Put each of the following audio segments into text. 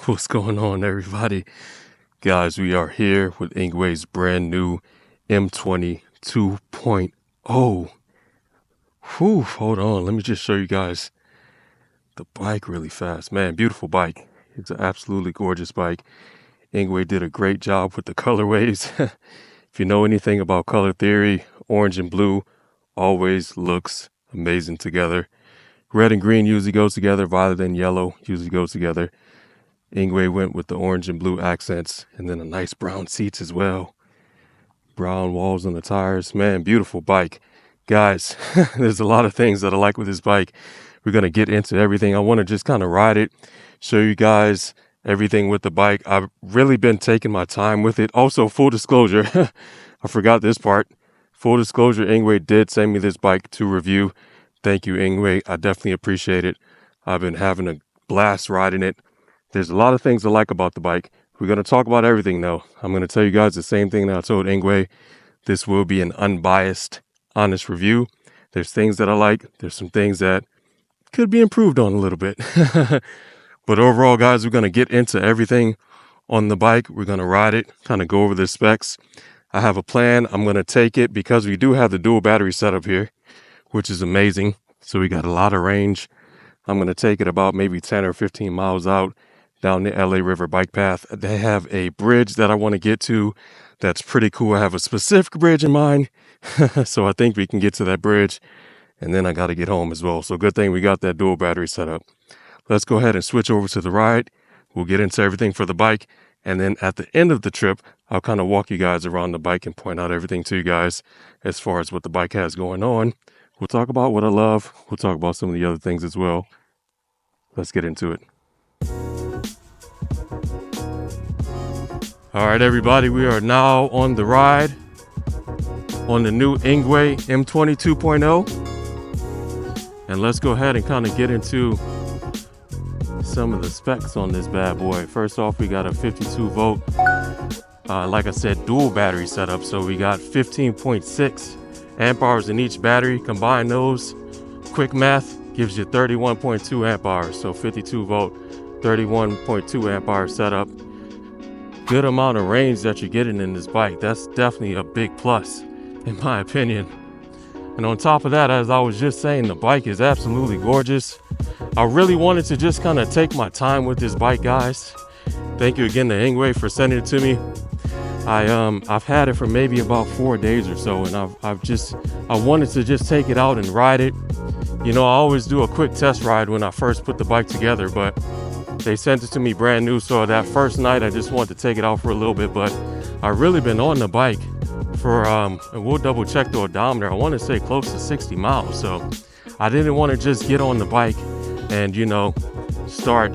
What's going on, everybody? Guys, we are here with Engwe's brand new M20 2.0. Whew, hold on. Let me just show you guys the bike really fast. Man, beautiful bike. It's an absolutely gorgeous bike. Engwe did a great job with the colorways. If you know anything about color theory, orange and blue always looks amazing together. Red and green usually goes together. Violet and yellow usually goes together. Engwe went with the orange and blue accents, and then a nice brown seats as well. Brown walls on the tires. Man, beautiful bike. Guys, there's a lot of things that I like with this bike. We're going to get into everything. I want to just kind of ride it, show you guys everything with the bike. I've really been taking my time with it. Also, full disclosure, I forgot this part. Full disclosure, Engwe did send me this bike to review. Thank you, Engwe. I definitely appreciate it. I've been having a blast riding it. There's a lot of things I like about the bike. We're going to talk about everything, though. I'm going to tell you guys the same thing that I told Engwe. This will be an unbiased, honest review. There's things that I like. There's some things that could be improved on a little bit. But overall, guys, we're going to get into everything on the bike. We're going to ride it, kind of go over the specs. I have a plan. I'm going to take it because we do have the dual battery setup here, which is amazing. So we got a lot of range. I'm going to take it about maybe 10 or 15 miles out down the LA River bike path. They have a bridge that I want to get to. That's pretty cool. I have a specific bridge in mind. So I think we can get to that bridge. And then I got to get home as well. So good thing we got that dual battery set up. Let's go ahead and switch over to the ride. We'll get into everything for the bike. And then at the end of the trip, I'll kind of walk you guys around the bike and point out everything to you guys as far as what the bike has going on. We'll talk about what I love. We'll talk about some of the other things as well. Let's get into it. All right, everybody, we are now on the ride on the new Engwe M20 2.0. And let's go ahead and kind of get into some of the specs on this bad boy. First off, we got a 52 volt, like I said, dual battery setup. So we got 15.6 amp hours in each battery. Combine those, quick math gives you 31.2 amp hours. So 52 volt, 31.2 amp hour setup. Good amount of range that you're getting in this bike. That's definitely a big plus, in my opinion. And on top of that, as I was just saying, the bike is absolutely gorgeous. I really wanted to just kind of take my time with this bike, guys. Thank you again to Engwe for sending it to me. I've had it for maybe about 4 days or so, and I wanted to just take it out and ride it. You know, I always do a quick test ride when I first put the bike together, but they sent it to me brand new. So that first night, I just wanted to take it out for a little bit, but I've really been on the bike for, and we'll double check the odometer. I want to say close to 60 miles. So I didn't want to just get on the bike and, you know, start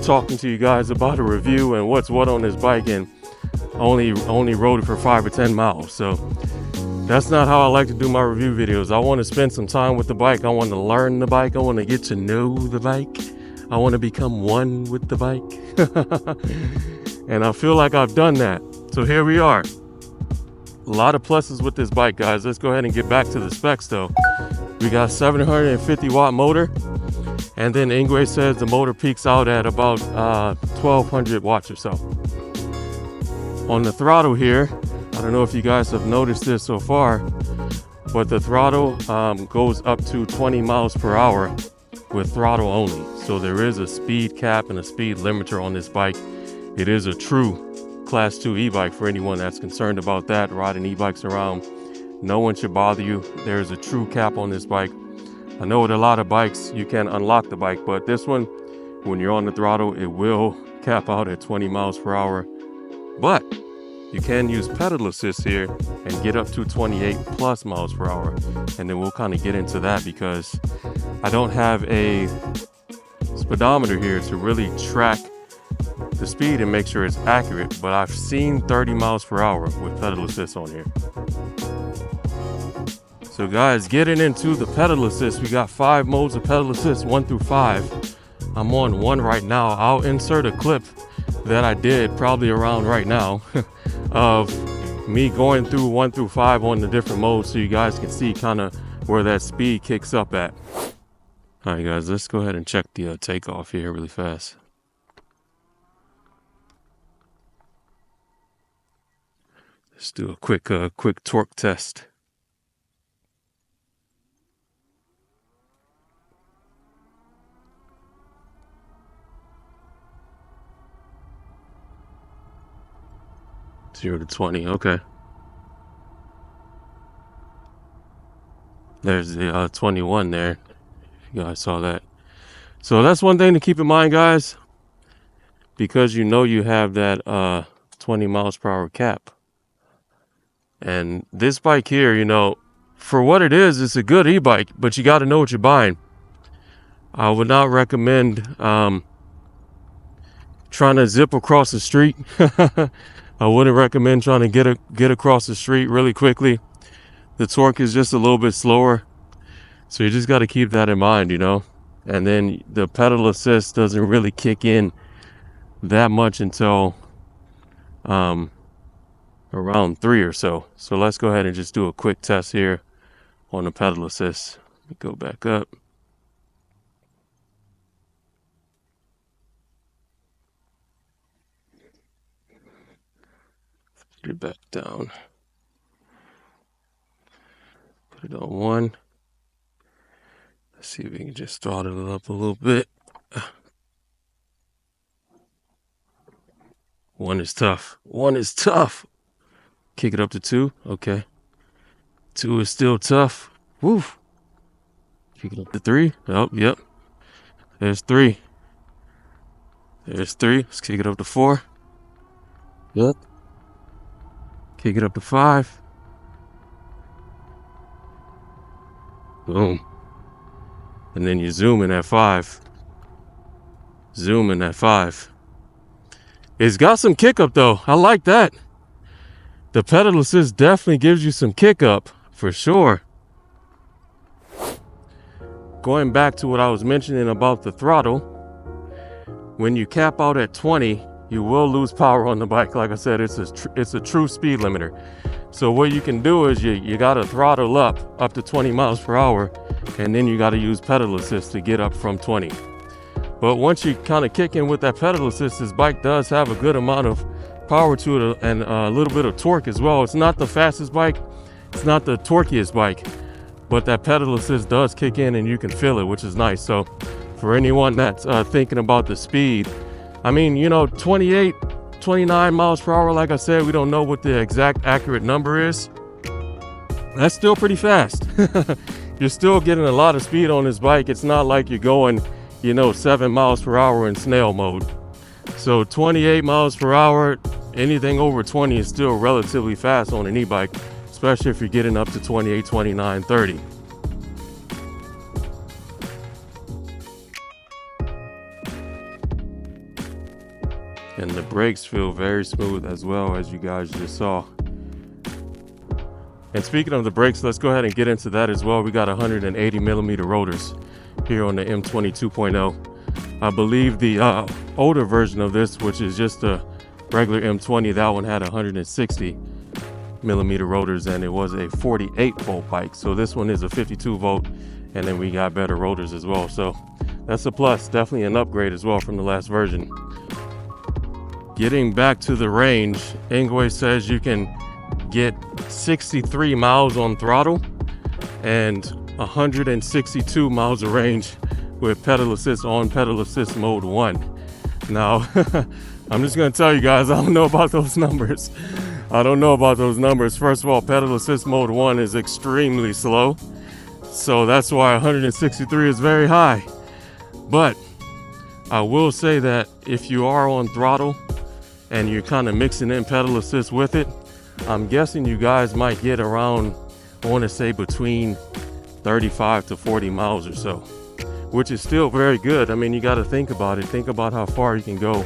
talking to you guys about a review and what's what on this bike and only rode it for 5 or 10 miles. So that's not how I like to do my review videos. I want to spend some time with the bike. I want to learn the bike. I want to get to know the bike. I want to become one with the bike. And I feel like I've done that. So here we are. A lot of pluses with this bike, guys. Let's go ahead and get back to the specs, though. We got 750 watt motor. And then Engwe says the motor peaks out at about 1200 watts or so. On the throttle here, I don't know if you guys have noticed this so far, but the throttle goes up to 20 miles per hour with throttle only. So there is a speed cap and a speed limiter on this bike. It is a true Class 2 e-bike for anyone that's concerned about that, riding e-bikes around. No one should bother you. There is a true cap on this bike. I know with a lot of bikes, you can unlock the bike, but this one, when you're on the throttle, it will cap out at 20 miles per hour. But you can use pedal assist here and get up to 28 plus miles per hour. And then we'll kind of get into that because I don't have a speedometer here to really track the speed and make sure it's accurate, but I've seen 30 miles per hour with pedal assist on here. So guys, getting into the pedal assist, we got 5 modes of pedal assist, 1 through 5. I'm on 1 right now. I'll insert a clip that I did probably around right now of me going through 1 through 5 on the different modes so you guys can see kind of where that speed kicks up at. All right, guys, let's go ahead and check the takeoff here really fast. Let's do a quick torque test. Zero to 20. Okay. There's the 21 there. If you guys saw that. So that's one thing to keep in mind, guys, because you know you have that 20 miles per hour cap. And this bike here, you know, for what it is, it's a good e-bike, but you got to know what you're buying. I would not recommend trying to zip across the street. I wouldn't recommend trying to get across the street really quickly. The torque is just a little bit slower, so you just got to keep that in mind, you know. And then the pedal assist doesn't really kick in that much until around 3 or so. So let's go ahead and just do a quick test here on the pedal assist. Let me go back up. Put it back down. Put it on 1. Let's see if we can just throttle it up a little bit. 1 is tough. 1 is tough. Kick it up to 2. Okay. 2 is still tough. Woo. Kick it up to 3. Oh, yep. There's 3. There's 3. Let's kick it up to 4. Yep. Kick it up to 5. Boom. And then you zoom in at 5. Zoom in at 5. It's got some kick up though. I like that. The pedal assist definitely gives you some kick up for sure. Going back to what I was mentioning about the throttle, when you cap out at 20, you will lose power on the bike. Like I said, it's a true speed limiter. So what you can do is you got to throttle up to 20 miles per hour, and then you got to use pedal assist to get up from 20. But once you kind of kick in with that pedal assist, this bike does have a good amount of power to it and a little bit of torque as well. It's not the fastest bike, it's not the torquiest bike, but that pedal assist does kick in and you can feel it, which is nice. So for anyone that's thinking about the speed, I mean, you know, 28, 29 miles per hour, like I said, we don't know what the exact accurate number is. That's still pretty fast. You're still getting a lot of speed on this bike. It's not like you're going, you know, 7 miles per hour in snail mode. So 28 miles per hour, anything over 20 is still relatively fast on an e-bike, especially if you're getting up to 28, 29, 30. And the brakes feel very smooth as well, as you guys just saw. And speaking of the brakes, let's go ahead and get into that as well. We got 180 millimeter rotors here on the M20 2.0. I believe the older version of this, which is just a regular M20, that one had 160 millimeter rotors and it was a 48 volt bike. So this one is a 52 volt, and then we got better rotors as well. So that's a plus, definitely an upgrade as well from the last version. Getting back to the range, Engwe says you can get 63 miles on throttle and 162 miles of range with pedal assist on pedal assist mode 1. Now, I'm just gonna tell you guys, I don't know about those numbers. I don't know about those numbers. First of all, pedal assist mode 1 is extremely slow, so that's why 163 is very high. But I will say that if you are on throttle and you're kind of mixing in pedal assist with it, I'm guessing you guys might get around, I want to say between 35 to 40 miles or so, which is still very good. I mean, you got to think about it. Think about how far you can go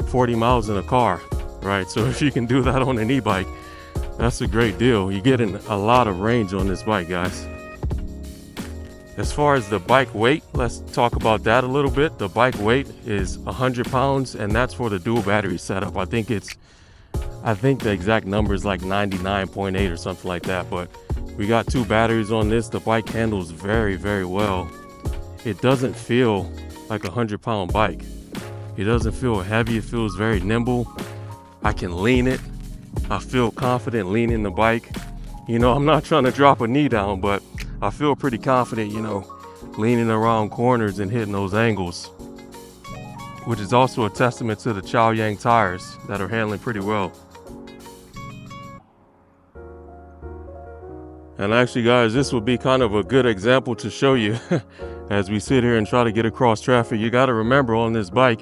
40 miles in a car, right? So if you can do that on an e-bike, that's a great deal. You're getting a lot of range on this bike, guys. As far as the bike weight, let's talk about that a little bit. The bike weight is 100 pounds, and that's for the dual battery setup. I think the exact number is like 99.8 or something like that, but we got 2 batteries on this. The bike handles very, very well. It doesn't feel like a 100-pound bike. It doesn't feel heavy. It feels very nimble. I can lean it I feel confident leaning the bike. You know, I'm not trying to drop a knee down, but I feel pretty confident, you know, leaning around corners and hitting those angles, which is also a testament to the Chaoyang tires that are handling pretty well. And actually, guys, this will be kind of a good example to show you as we sit here and try to get across traffic. You got to remember, on this bike,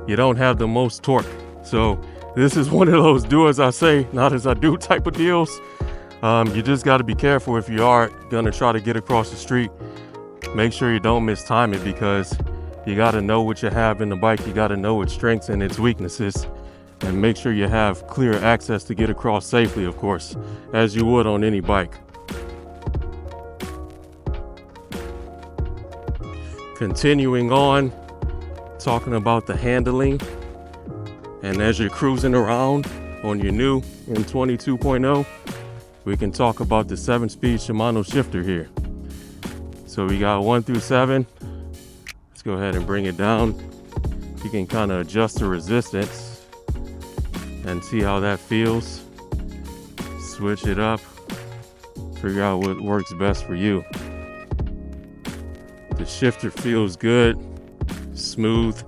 you don't have the most torque. So this is one of those do as I say, not as I do type of deals. You just got to be careful if you are going to try to get across the street. Make sure you don't mistime it, because you got to know what you have in the bike. You got to know its strengths and its weaknesses, and make sure you have clear access to get across safely, of course, as you would on any bike. Continuing on, talking about the handling, and as you're cruising around on your new M20 2.0, we can talk about the 7-speed Shimano shifter here. So we got 1 through 7. Let's go ahead and bring it down. You can kind of adjust the resistance and see how that feels. Switch it up, figure out what works best for you. The shifter feels good, smooth,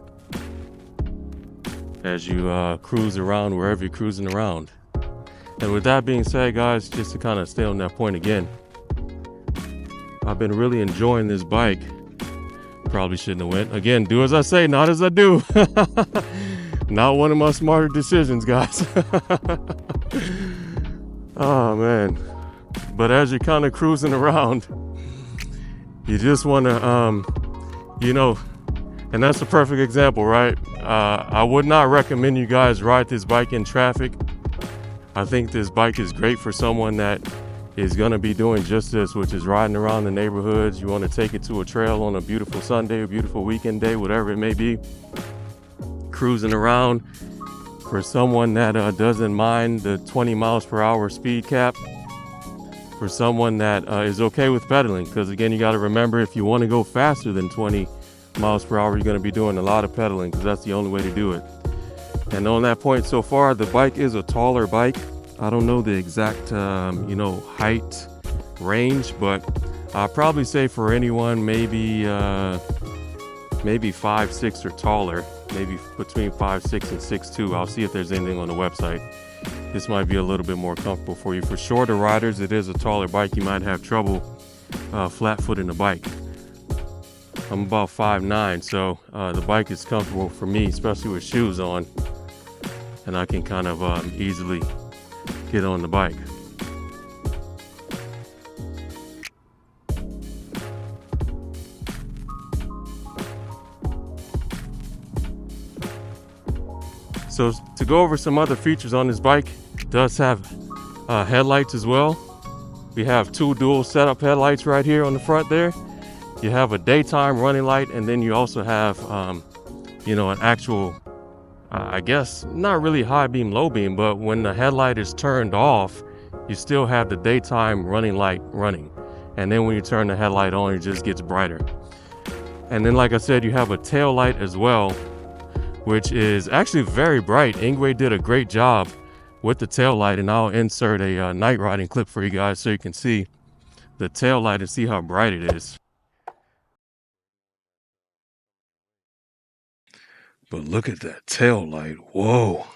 as you cruise around wherever you're cruising around. And with that being said, guys, just to kind of stay on that point again, I've been really enjoying this bike. Probably shouldn't have went. Again, do as I say, not as I do. Not one of my smarter decisions, guys. Oh, man. But as you're kind of cruising around, you just want to, you know, and that's a perfect example, right? I would not recommend you guys ride this bike in traffic. I think this bike is great for someone that is going to be doing just this, which is riding around the neighborhoods. You want to take it to a trail on a beautiful Sunday, a beautiful weekend day, whatever it may be. Cruising around. For someone that doesn't mind the 20 miles per hour speed cap. For someone that is okay with pedaling, because again, you got to remember, if you want to go faster than 20 miles per hour, you're going to be doing a lot of pedaling, because that's the only way to do it. And on that point so far, the bike is a taller bike. I don't know the exact, you know, height range, but I'll probably say for anyone, maybe 5'6" or taller, maybe between 5'6" and 6'2". I'll see if there's anything on the website. This might be a little bit more comfortable for you. For shorter riders, it is a taller bike. You might have trouble flat-footing the bike. I'm about 5'9", so the bike is comfortable for me, especially with shoes on. And I can kind of easily get on the bike. So to go over some other features on this bike, it does have headlights as well. We have 2 dual setup headlights right here on the front there. You have a daytime running light, and then you also have, you know, an actual, I guess, not really high beam, low beam, but when the headlight is turned off, you still have the daytime running light running. And then when you turn the headlight on, it just gets brighter. And then, like I said, you have a tail light as well, which is actually very bright. Engwe did a great job with the tail light, and I'll insert a night riding clip for you guys so you can see the tail light and see how bright it is. But look at that tail light. Whoa.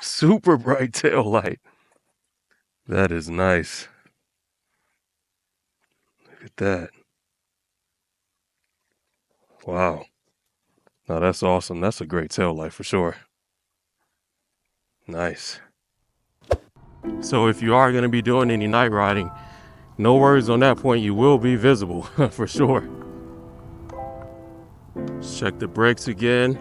Super bright tail light. That is nice. Look at that. Wow. Now that's awesome. That's a great tail light for sure. Nice. So if you are going to be doing any night riding, no worries on that point. You will be visible for sure. Let's check the brakes again.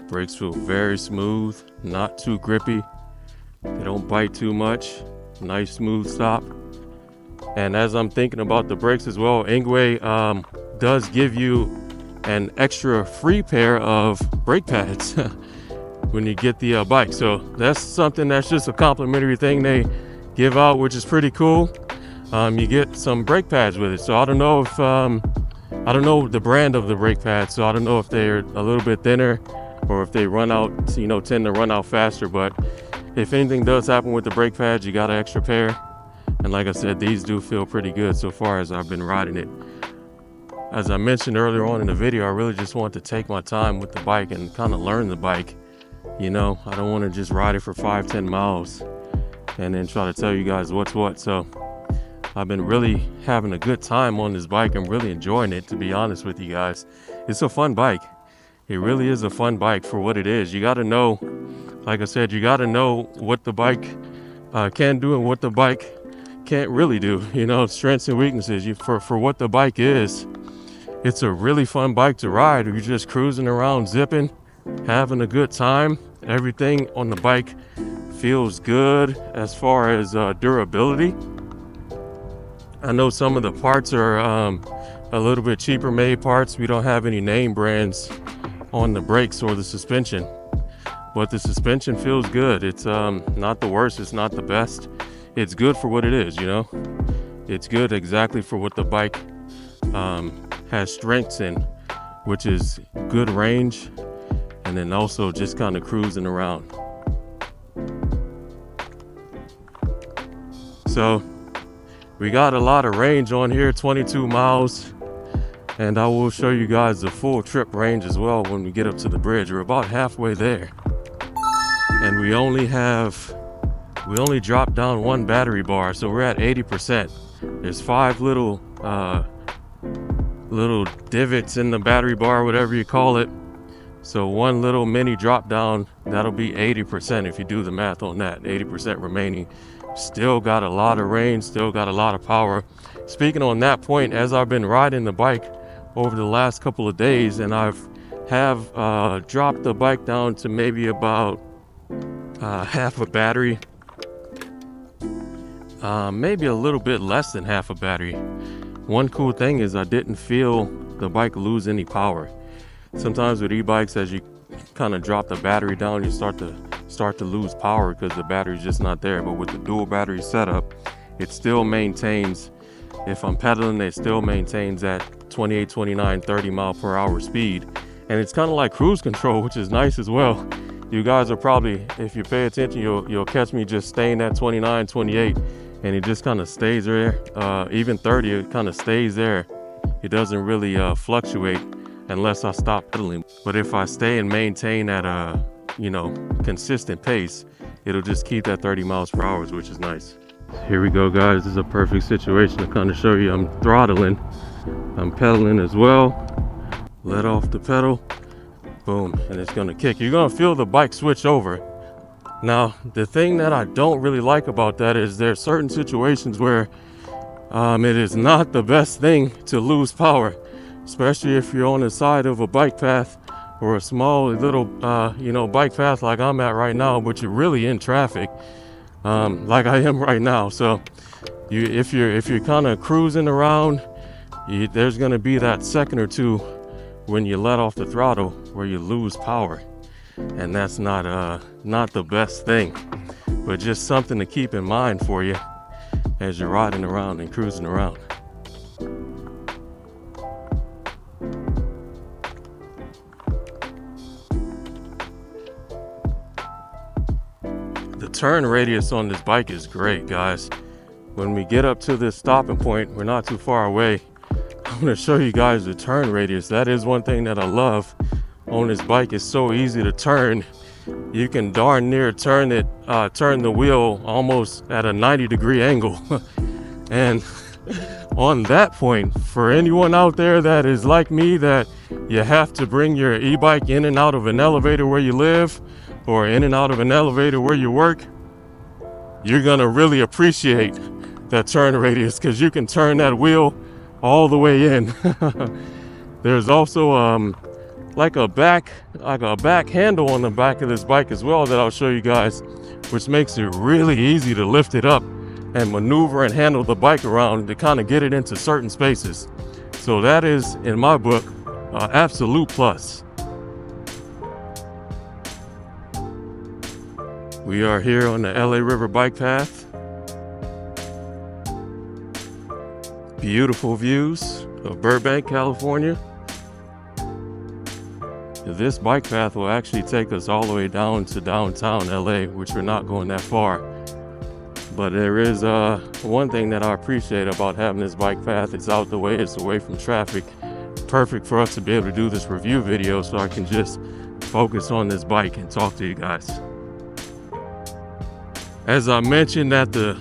Brakes feel very smooth, not too grippy. They don't bite too much. Nice smooth stop. And as I'm thinking about the brakes as well, Engwe does give you an extra free pair of brake pads when you get the bike. So that's something that's just a complimentary thing they give out, which is pretty cool. You get some brake pads with it. So I don't know if I don't know the brand of the brake pads, so I don't know if they're a little bit thinner or if they run out, you know, tend to run out faster. But if anything does happen with the brake pads, you got an extra pair. And like I said, these do feel pretty good so far as I've been riding it. As I mentioned earlier on in the video, I really just want to take my time with the bike and kind of learn the bike. You know, I don't want to just ride it for 5-10 miles and then try to tell you guys what's what. So I've been really having a good time on this bike. I'm really enjoying it, to be honest with you guys. It's a fun bike. It really is a fun bike for what it is. You got to know, like I said, you got to know what the bike can do and what the bike can't really do. You know, strengths and weaknesses. For what the bike is, it's a really fun bike to ride. You're just cruising around, zipping, having a good time. Everything on the bike feels good as far as durability. I know some of the parts are a little bit cheaper made parts. We don't have any name brands on the brakes or the suspension, but the suspension feels good. It's not the worst, it's not the best. It's good for what it is, you know. It's good exactly for what the bike has strengths in, which is good range, and then also just kind of cruising around. So we got a lot of range on here, 22 miles, and I will show you guys the full trip range as well when we get up to the bridge. We're about halfway there, and we only dropped down one battery bar, so we're at 80%. There's 5 little divots in the battery bar, whatever you call it. So one little mini drop down, that'll be 80% if you do the math on that. 80% remaining. Still got a lot of range, still got a lot of power. Speaking on that point, as I've been riding the bike over the last couple of days, and have dropped the bike down to maybe about half a battery, maybe a little bit less than half a battery. One cool thing is I didn't feel the bike lose any power. Sometimes with e-bikes, as you kind of drop the battery down, you start to lose power because the battery's just not there. But with the dual battery setup, it still maintains, if I'm pedaling, it still maintains that 28, 29, 30 mile per hour speed. And it's kind of like cruise control, which is nice as well. You guys are probably, if you pay attention, you'll catch me just staying at 29, 28, and it just kind of stays there. Even 30, it kind of stays there. It doesn't really fluctuate unless I stop pedaling. But if I stay and maintain at a, you know, consistent pace, it'll just keep that 30 miles per hour, which is nice. Here we go, guys. This is a perfect situation to kind of show you I'm throttling. I'm pedaling as well. Let off the pedal. Boom, and it's gonna kick. You're gonna feel the bike switch over. Now, the thing that I don't really like about that is there's certain situations where it is not the best thing to lose power, especially if you're on the side of a bike path or a small little, bike path like I'm at right now, but you're really in traffic, like I am right now. So, if you're kind of cruising around, there's gonna be that second or two when you let off the throttle where you lose power, and that's not the best thing, but just something to keep in mind for you as you're riding around and cruising around. The turn radius on this bike is great, guys. When we get up to this stopping point, we're not too far away. I'm going to show you guys the turn radius. That is one thing that I love on this bike. It's so easy to turn. You can darn near turn the wheel almost at a 90-degree angle. And on that point, for anyone out there that is like me, that you have to bring your e-bike in and out of an elevator where you live or in and out of an elevator where you work, you're going to really appreciate that turn radius, because you can turn that wheel all the way in. There's also like a back handle on the back of this bike as well that I'll show you guys, which makes it really easy to lift it up and maneuver and handle the bike around to kind of get it into certain spaces. So that is, in my book, absolute plus. We are here on the LA River bike path. Beautiful views of Burbank, California. this bike path will actually take us all the way down to downtown LA, which we're not going that far. But there is one thing that I appreciate about having this bike path. It's out the way, it's away from traffic. Perfect for us to be able to do this review video so I can just focus on this bike and talk to you guys. As I mentioned at the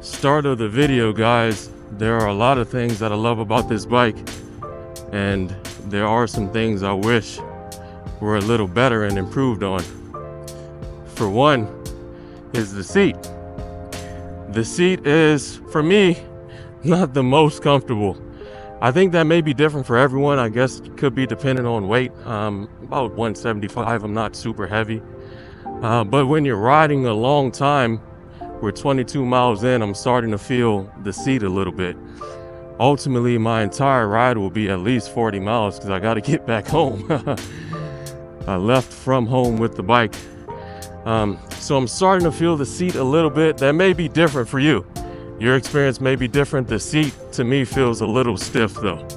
start of the video, guys, there are a lot of things that I love about this bike, and there are some things I wish were a little better and improved on. For one is the seat. The seat is, for me, not the most comfortable. I think that may be different for everyone. I guess it could be dependent on weight. About 175, I'm not super heavy. But when you're riding a long time, we're 22 miles in, I'm starting to feel the seat a little bit. Ultimately, my entire ride will be at least 40 miles because I got to get back home. I left from home with the bike. So I'm starting to feel the seat a little bit. That may be different for you. Your experience may be different. The seat, to me, feels a little stiff though.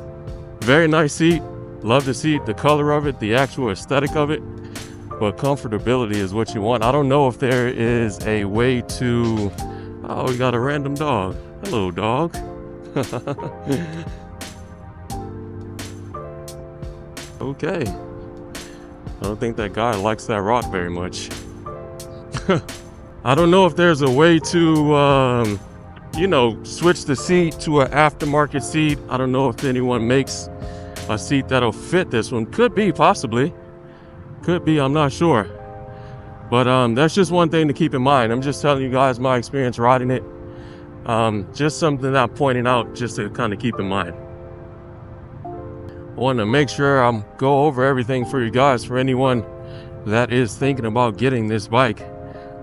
Very nice seat. Love the seat, the color of it, the actual aesthetic of it. But comfortability is what you want. I don't know if there is a way to... Oh, we got a random dog. Hello, dog. Okay. I don't think that guy likes that rock very much. I don't know if there's a way to, switch the seat to an aftermarket seat. I don't know if anyone makes a seat that'll fit this one. Could be, possibly. Could be, I'm not sure. But that's just one thing to keep in mind. I'm just telling you guys my experience riding it. Just something I'm pointing out just to kind of keep in mind. I want to make sure I'm go over everything for you guys, for anyone that is thinking about getting this bike.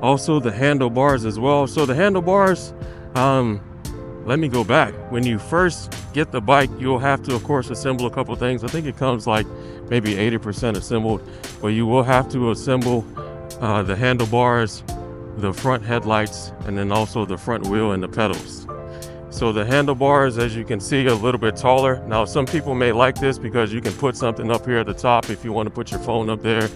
Also the handlebars as well. So the handlebars, let me go back. When you first get the bike, you'll have to, of course, assemble a couple things. I think it comes like maybe 80% assembled, but you will have to assemble the handlebars, the front headlights, and then also the front wheel and the pedals. So the handlebars, as you can see, a little bit taller. Now, some people may like this because you can put something up here at the top if you want to put your phone up there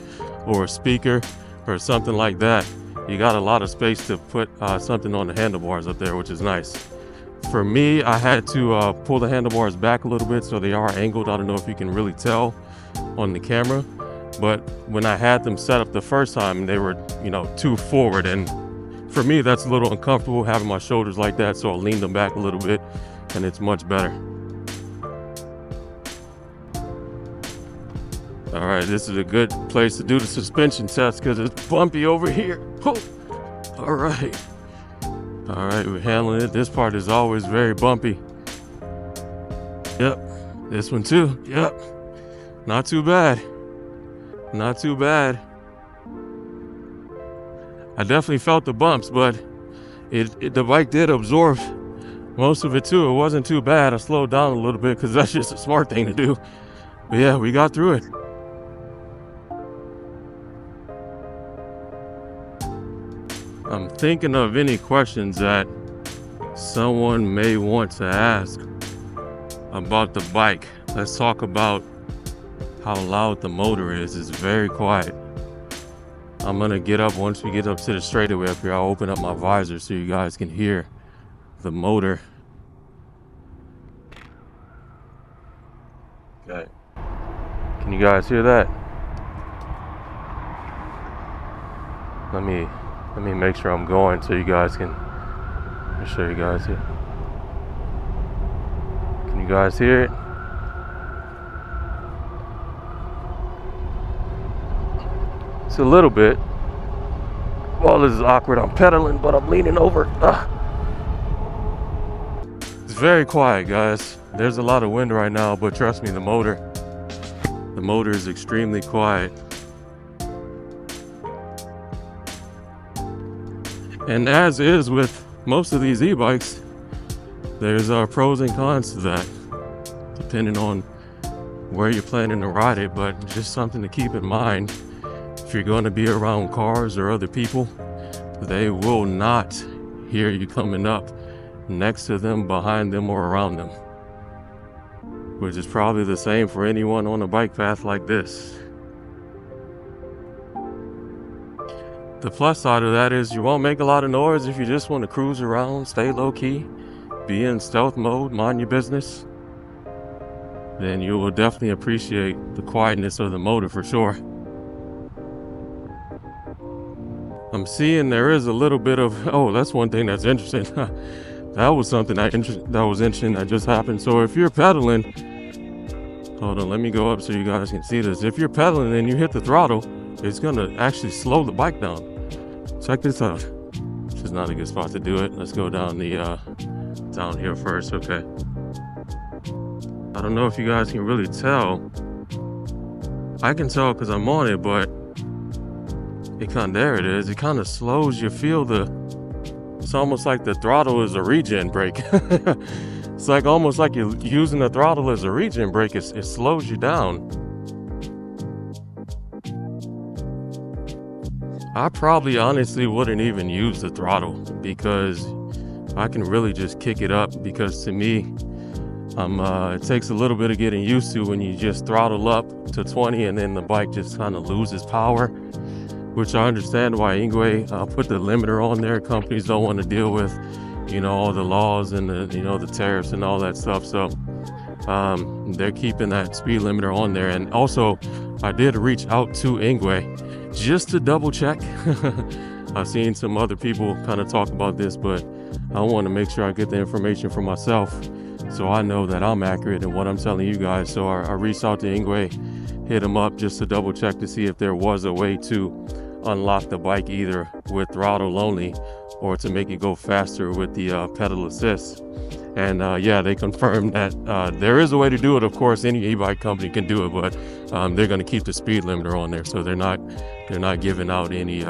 or a speaker or something like that. You got a lot of space to put something on the handlebars up there, which is nice. For me, I had to pull the handlebars back a little bit so they are angled. I don't know if you can really tell on the camera, but when I had them set up the first time, they were, too forward, and for me, that's a little uncomfortable having my shoulders like that, so I leaned them back a little bit, and it's much better. All right, this is a good place to do the suspension test because it's bumpy over here. Oh. All right, we're handling it. This part is always very bumpy. Yep, this one too. Yep, not too bad. Not too bad. I definitely felt the bumps, but the bike did absorb most of it too. It wasn't too bad. I slowed down a little bit because that's just a smart thing to do. But yeah, we got through it. I'm thinking of any questions that someone may want to ask about the bike. Let's talk about how loud the motor is. It's very quiet. I'm gonna get up, once we get up to the straightaway up here, I'll open up my visor so you guys can hear the motor. Okay. Can you guys hear that? Let me make sure I'm going so you guys can, let me show you guys here. Can you guys hear it? It's a little bit. Well, this is awkward. I'm pedaling, but I'm leaning over. It's very quiet, guys. There's a lot of wind right now, but trust me, the motor is extremely quiet. And as is with most of these e-bikes, there's pros and cons to that, depending on where you're planning to ride it, but just something to keep in mind. If you're going to be around cars or other people, they will not hear you coming up next to them, behind them, or around them. Which is probably the same for anyone on a bike path like this. The plus side of that is you won't make a lot of noise if you just want to cruise around, stay low key, be in stealth mode, mind your business. Then you will definitely appreciate the quietness of the motor for sure. I'm seeing there is a little bit of, oh, that's one thing that's interesting. That was something that was interesting that just happened. So if you're pedaling, hold on, let me go up so you guys can see this. If you're pedaling and you hit the throttle, it's gonna actually slow the bike down. Check this out. This is not a good spot to do it. Let's go down the down here first. Okay. I don't know if you guys can really tell. I can tell because I'm on it, but there it is. It kind of slows. You feel it's almost like the throttle is a regen brake. It's like almost like you're using the throttle as a regen brake. It slows you down. I probably honestly wouldn't even use the throttle because I can really just kick it up, because to me, it takes a little bit of getting used to when you just throttle up to 20 and then the bike just kind of loses power, which I understand why Engwe put the limiter on there. Companies don't want to deal with, all the laws and the tariffs and all that stuff. So they're keeping that speed limiter on there. And also, I did reach out to Engwe just to double check. I've seen some other people kind of talk about this, but I want to make sure I get the information for myself so I know that I'm accurate in what I'm telling you guys. So I reached out to Engwe, hit him up just to double check to see if there was a way to unlock the bike either with throttle only or to make it go faster with the pedal assist. And yeah, they confirmed that there is a way to do it. Of course, any e-bike company can do it, but they're going to keep the speed limiter on there, so they're not giving out any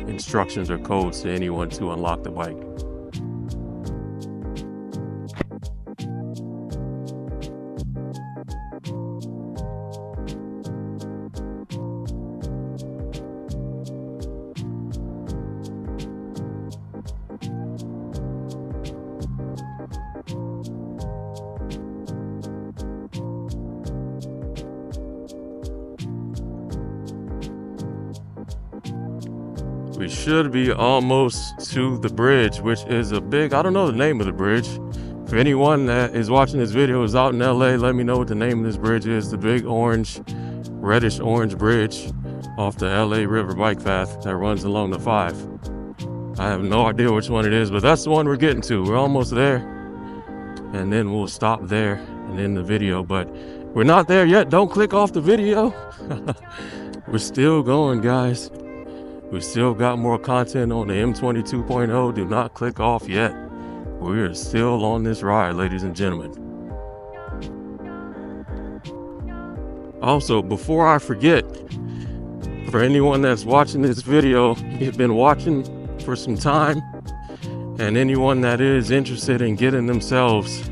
instructions or codes to anyone to unlock the bike. We should be almost to the bridge, which is I don't know the name of the bridge. If anyone that is watching this video is out in LA, let me know what the name of this bridge is. The big reddish orange bridge off the LA River bike path that runs along the 5. I have no idea which one it is, but that's the one we're getting to. We're almost there. And then we'll stop there and end the video, but we're not there yet. Don't click off the video. We're still going, guys. We still got more content on the M20 2.0. Do not click off yet. We are still on this ride, ladies and gentlemen. Also, before I forget, for anyone that's watching this video, you've been watching for some time, and anyone that is interested in getting themselves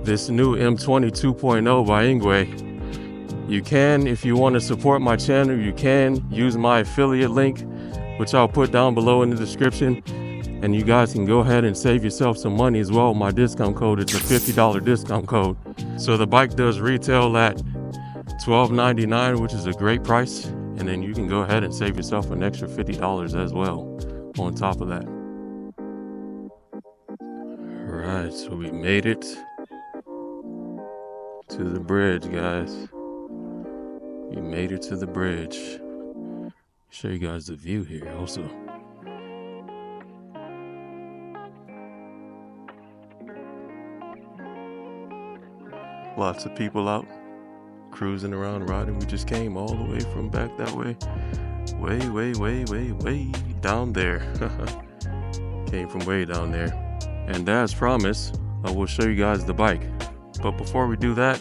this new M20 2.0 by Engwe, you can, if you want to support my channel, you can use my affiliate link, which I'll put down below in the description. And you guys can go ahead and save yourself some money as well. My discount code, it's a $50 discount code. So the bike does retail at $12.99, which is a great price. And then you can go ahead and save yourself an extra $50 as well on top of that. All right, so we made it to the bridge, guys. We made it to the bridge. Show you guys the view here also. Lots of people out cruising around, riding. We just came all the way from back that way. Way down there. Came from way down there. And as promised, I will show you guys the bike. But before we do that,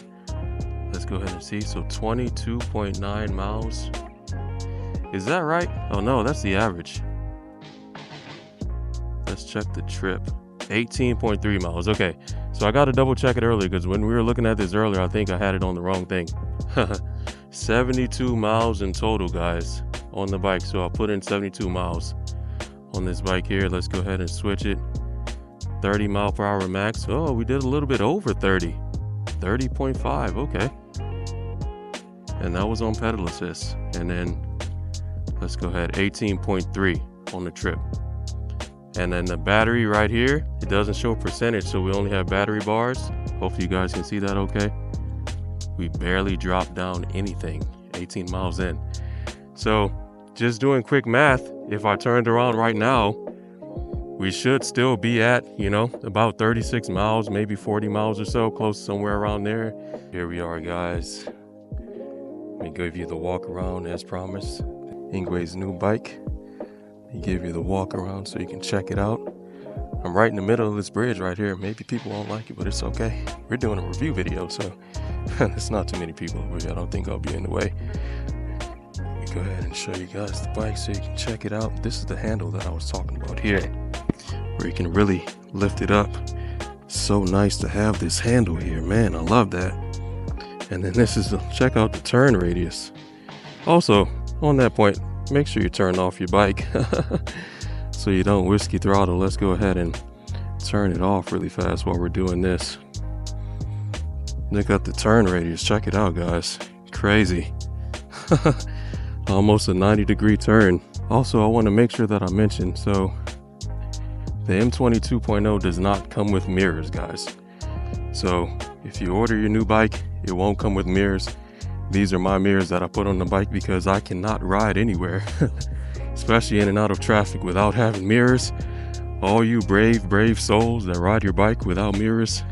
let's go ahead and see. So 22.9 miles. Is that right? Oh no, that's the average. Let's check the trip. 18.3 miles. Okay, so I got to double check it earlier because when we were looking at this earlier, I think I had it on the wrong thing. 72 miles in total, guys, on the bike. So I'll put in 72 miles on this bike here. Let's go ahead and switch it. 30 mile per hour max. Oh, we did a little bit over 30. 30.5. Okay. And that was on pedal assist. And then Let's go ahead, 18.3 on the trip. And then the battery right here, it doesn't show percentage, so we only have battery bars. Hopefully you guys can see that okay. We barely dropped down anything, 18 miles in. So just doing quick math, if I turned around right now, we should still be at, you know, about 36 miles, maybe 40 miles or so, close somewhere around there. Here we are, guys. Let me give you the walk around as promised. Engwee's new bike. Let me give you the walk around so you can check it out. I'm right in the middle of this bridge right here. Maybe people won't like it, but it's okay. We're doing a review video, so there's not too many people over here. I don't think I'll be in the way. Let me go ahead and show you guys the bike so you can check it out. This is the handle that I was talking about here, where you can really lift it up. So nice to have this handle here, man. I love that. And then this is check out the turn radius. Also, on that point, make sure you turn off your bike so you don't whiskey throttle. Let's go ahead and turn it off really fast while we're doing this. Look at the turn radius. Check it out, guys. Crazy. Almost a 90-degree turn. Also, I want to make sure that I mention, so the M20 2.0 does not come with mirrors, guys. So if you order your new bike, it won't come with mirrors. These are my mirrors that I put on the bike because I cannot ride anywhere, especially in and out of traffic, without having mirrors. All you brave souls that ride your bike without mirrors,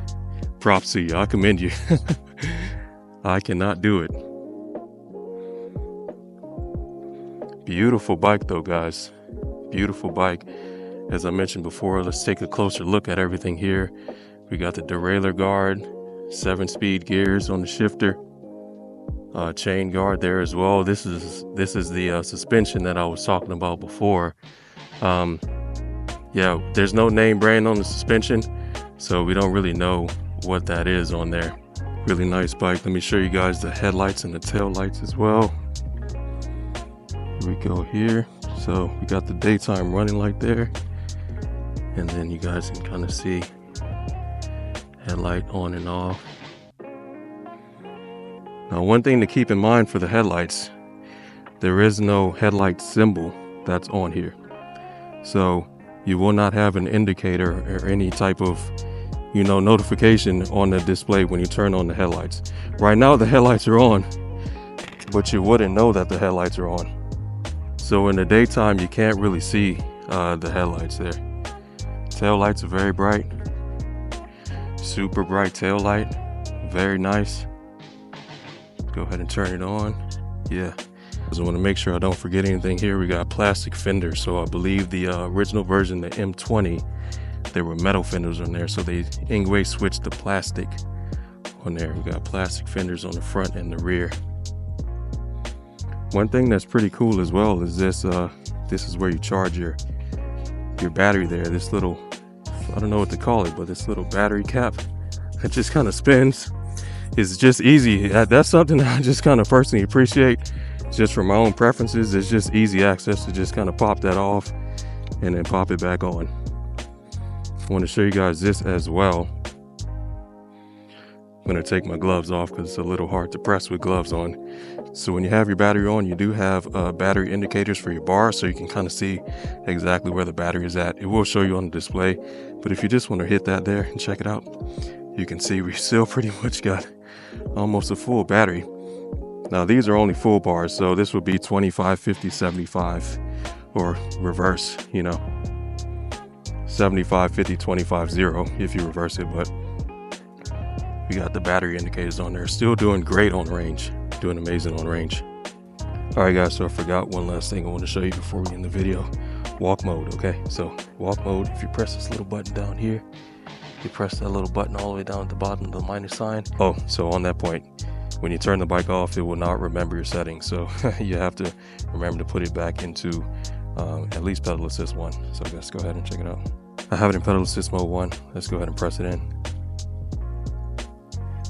props to you. I commend you. I cannot do it. Beautiful bike though, guys. Beautiful bike. As I mentioned before, let's take a closer look at everything here. We got the derailleur guard, 7-speed gears on the shifter, chain guard there as well. This is the suspension that I was talking about before. Yeah, there's no name brand on the suspension, so we don't really know what that is on there. Really nice bike. Let me show you guys the headlights and the tail lights as well. Here we go here. So we got the daytime running light there, and then you guys can kind of see headlight on and off. Now, one thing to keep in mind for the headlights, there is no headlight symbol that's on here. So you will not have an indicator or any type of, you know, notification on the display when you turn on the headlights. Right now the headlights are on, but you wouldn't know that the headlights are on. So in the daytime, you can't really see the headlights there. Tail lights are very bright. Super bright tail light. Very nice. Go ahead and turn it on. Yeah. I want to make sure I don't forget anything here. We got plastic fenders. So I believe the original version, the M20, there were metal fenders on there. So they Engwe switched to plastic on there. We got plastic fenders on the front and the rear. One thing that's pretty cool as well is this. This is where you charge your battery there. This little, I don't know what to call it, but this little battery cap, it just kind of spins. It's just easy. That's something that I just kind of personally appreciate. Just for my own preferences, it's just easy access to just kind of pop that off and then pop it back on. I want to show you guys this as well. I'm going to take my gloves off because it's a little hard to press with gloves on. So when you have your battery on, you do have battery indicators for your bar, so you can kind of see exactly where the battery is at. It will show you on the display, but if you just want to hit that there and check it out, you can see we still pretty much got almost a full battery. Now these are only full bars, so this would be 25, 50, 75, or reverse, you know, 75, 50, 25, 0 if you reverse it, but we got the battery indicators on there. Still doing great on range. Doing amazing on range. Alright guys, so I forgot one last thing I want to show you before we end the video. Walk mode, okay? So walk mode, if you press this little button down here, you press that little button all the way down at the bottom of the minus sign. Oh, so on that point, when you turn the bike off, it will not remember your settings. So you have to remember to put it back into at least pedal assist 1. So let's go ahead and check it out. I have it in pedal assist mode 1. Let's go ahead and press it in.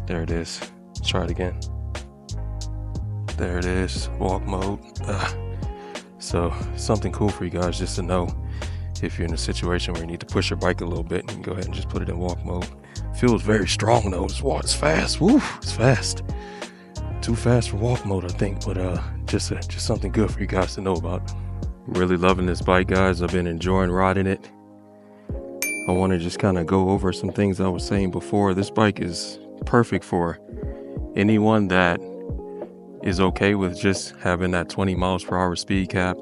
There it is. Let's try it again. There it is, walk mode. So something cool for you guys just to know if you're in a situation where you need to push your bike a little bit, you can go ahead and just put it in walk mode. Feels very strong though. It's fast. Woo, it's fast. Too fast for walk mode, I think, but just something good for you guys to know about. I'm really loving this bike, guys. I've been enjoying riding it. I want to just kind of go over some things I was saying before. This bike is perfect for anyone that is okay with just having that 20 miles per hour speed cap.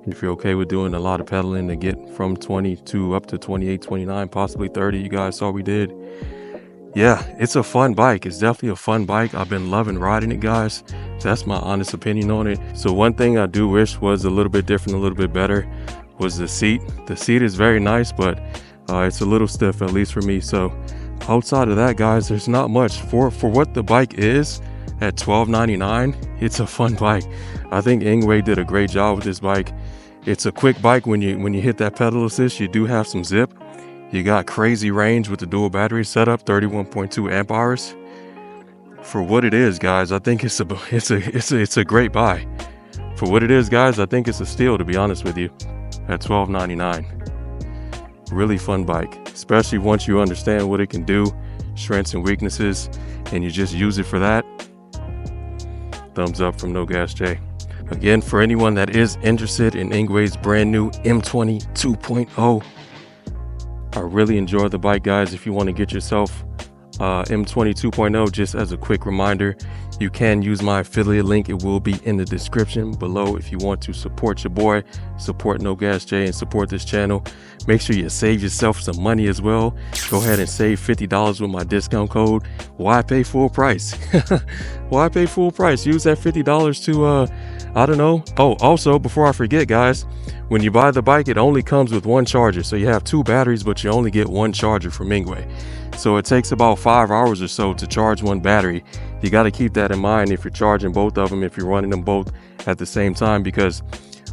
If you're okay with doing a lot of pedaling to get from 20 to up to 28, 29, possibly 30, you guys saw we did. Yeah, it's a fun bike. It's definitely a fun bike. I've been loving riding it, guys. That's my honest opinion on it. So one thing I do wish was a little bit different, a little bit better, was the seat. The seat is very nice, but it's a little stiff, at least for me. So outside of that, guys, there's not much. For what the bike is at $12.99, it's a fun bike. I think Engwe did a great job with this bike. It's a quick bike. When you hit that pedal assist, you do have some zip. You got crazy range with the dual battery setup, 31.2 amp hours. For what it is, guys, I think it's a great buy. For what it is, guys, I think it's a steal, to be honest with you, at $12.99. Really fun bike, especially once you understand what it can do, strengths and weaknesses, and you just use it for that. Thumbs up from No Gas J. Again, for anyone that is interested in Engwe's brand new M20 2.0, I really enjoy the bike, guys. If you want to get yourself M20 2.0, just as a quick reminder, you can use my affiliate link. It will be in the description below if you want to support your boy, support No Gas J, and support this channel. Make sure you save yourself some money as well. Go ahead and save $50 with my discount code. Why pay full price? Why pay full price? Use that $50 to I don't know. Oh, also, before I forget, guys, when you buy the bike, it only comes with one charger. So you have two batteries, but you only get one charger from Engwe. So it takes about 5 hours or so to charge one battery. You got to keep that in mind if you're charging both of them, if you're running them both at the same time, because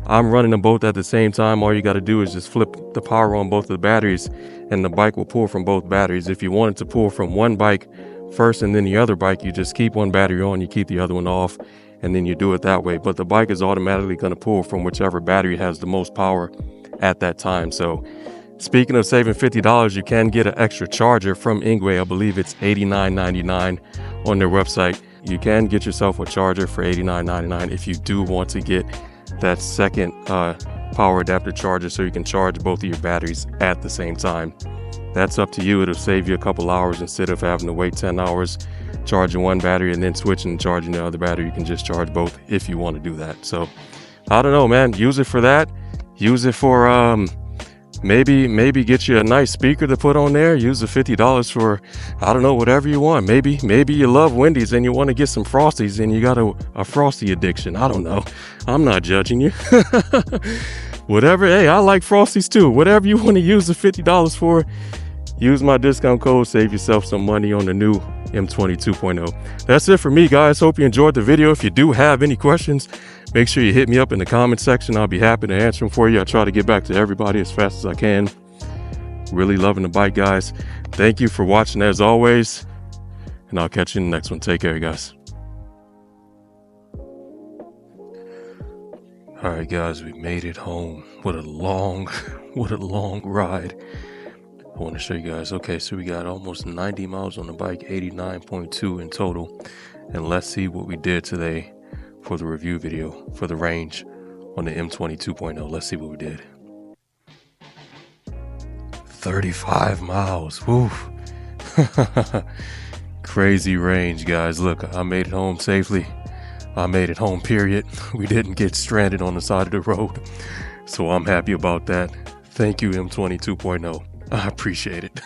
I'm running them both at the same time. All you got to do is just flip the power on both of the batteries and the bike will pull from both batteries. If you wanted to pull from one bike first and then the other bike, you just keep one battery on, you keep the other one off, and then you do it that way. But the bike is automatically going to pull from whichever battery has the most power at that time. So speaking of saving $50, you can get an extra charger from Engwe. I believe it's $89.99 on their website. You can get yourself a charger for $89.99 if you do want to get that second power adapter charger so you can charge both of your batteries at the same time. That's up to you. It'll save you a couple hours instead of having to wait 10 hours charging one battery and then switching and charging the other battery. You can just charge both if you want to do that. So I don't know, man. Use it for that. Use it for maybe get you a nice speaker to put on there. Use the $50 for, I don't know, whatever you want. Maybe you love Wendy's and you want to get some Frosties and you got a Frosty addiction. I don't know. I'm not judging you. Whatever. Hey, I like Frosties too. Whatever you want to use the $50 for, use my discount code. Save yourself some money on the new M20 2.0. That's it for me, guys. Hope you enjoyed the video. If you do have any questions, make sure you hit me up in the comment section. I'll be happy to answer them for you. I try to get back to everybody as fast as I can. Really loving the bike, guys. Thank you for watching as always, and I'll catch you in the next one. Take care, guys. All right, guys, we made it home. What a long ride. I want to show you guys. Okay, so we got almost 90 miles on the bike, 89.2 in total. And let's see what we did today for the review video for the range on the M20 2.0. Let's see what we did. 35 miles. Woo. Crazy range, guys. Look, I made it home safely. I made it home, period. We didn't get stranded on the side of the road. So I'm happy about that. Thank you, M20 2.0. I appreciate it.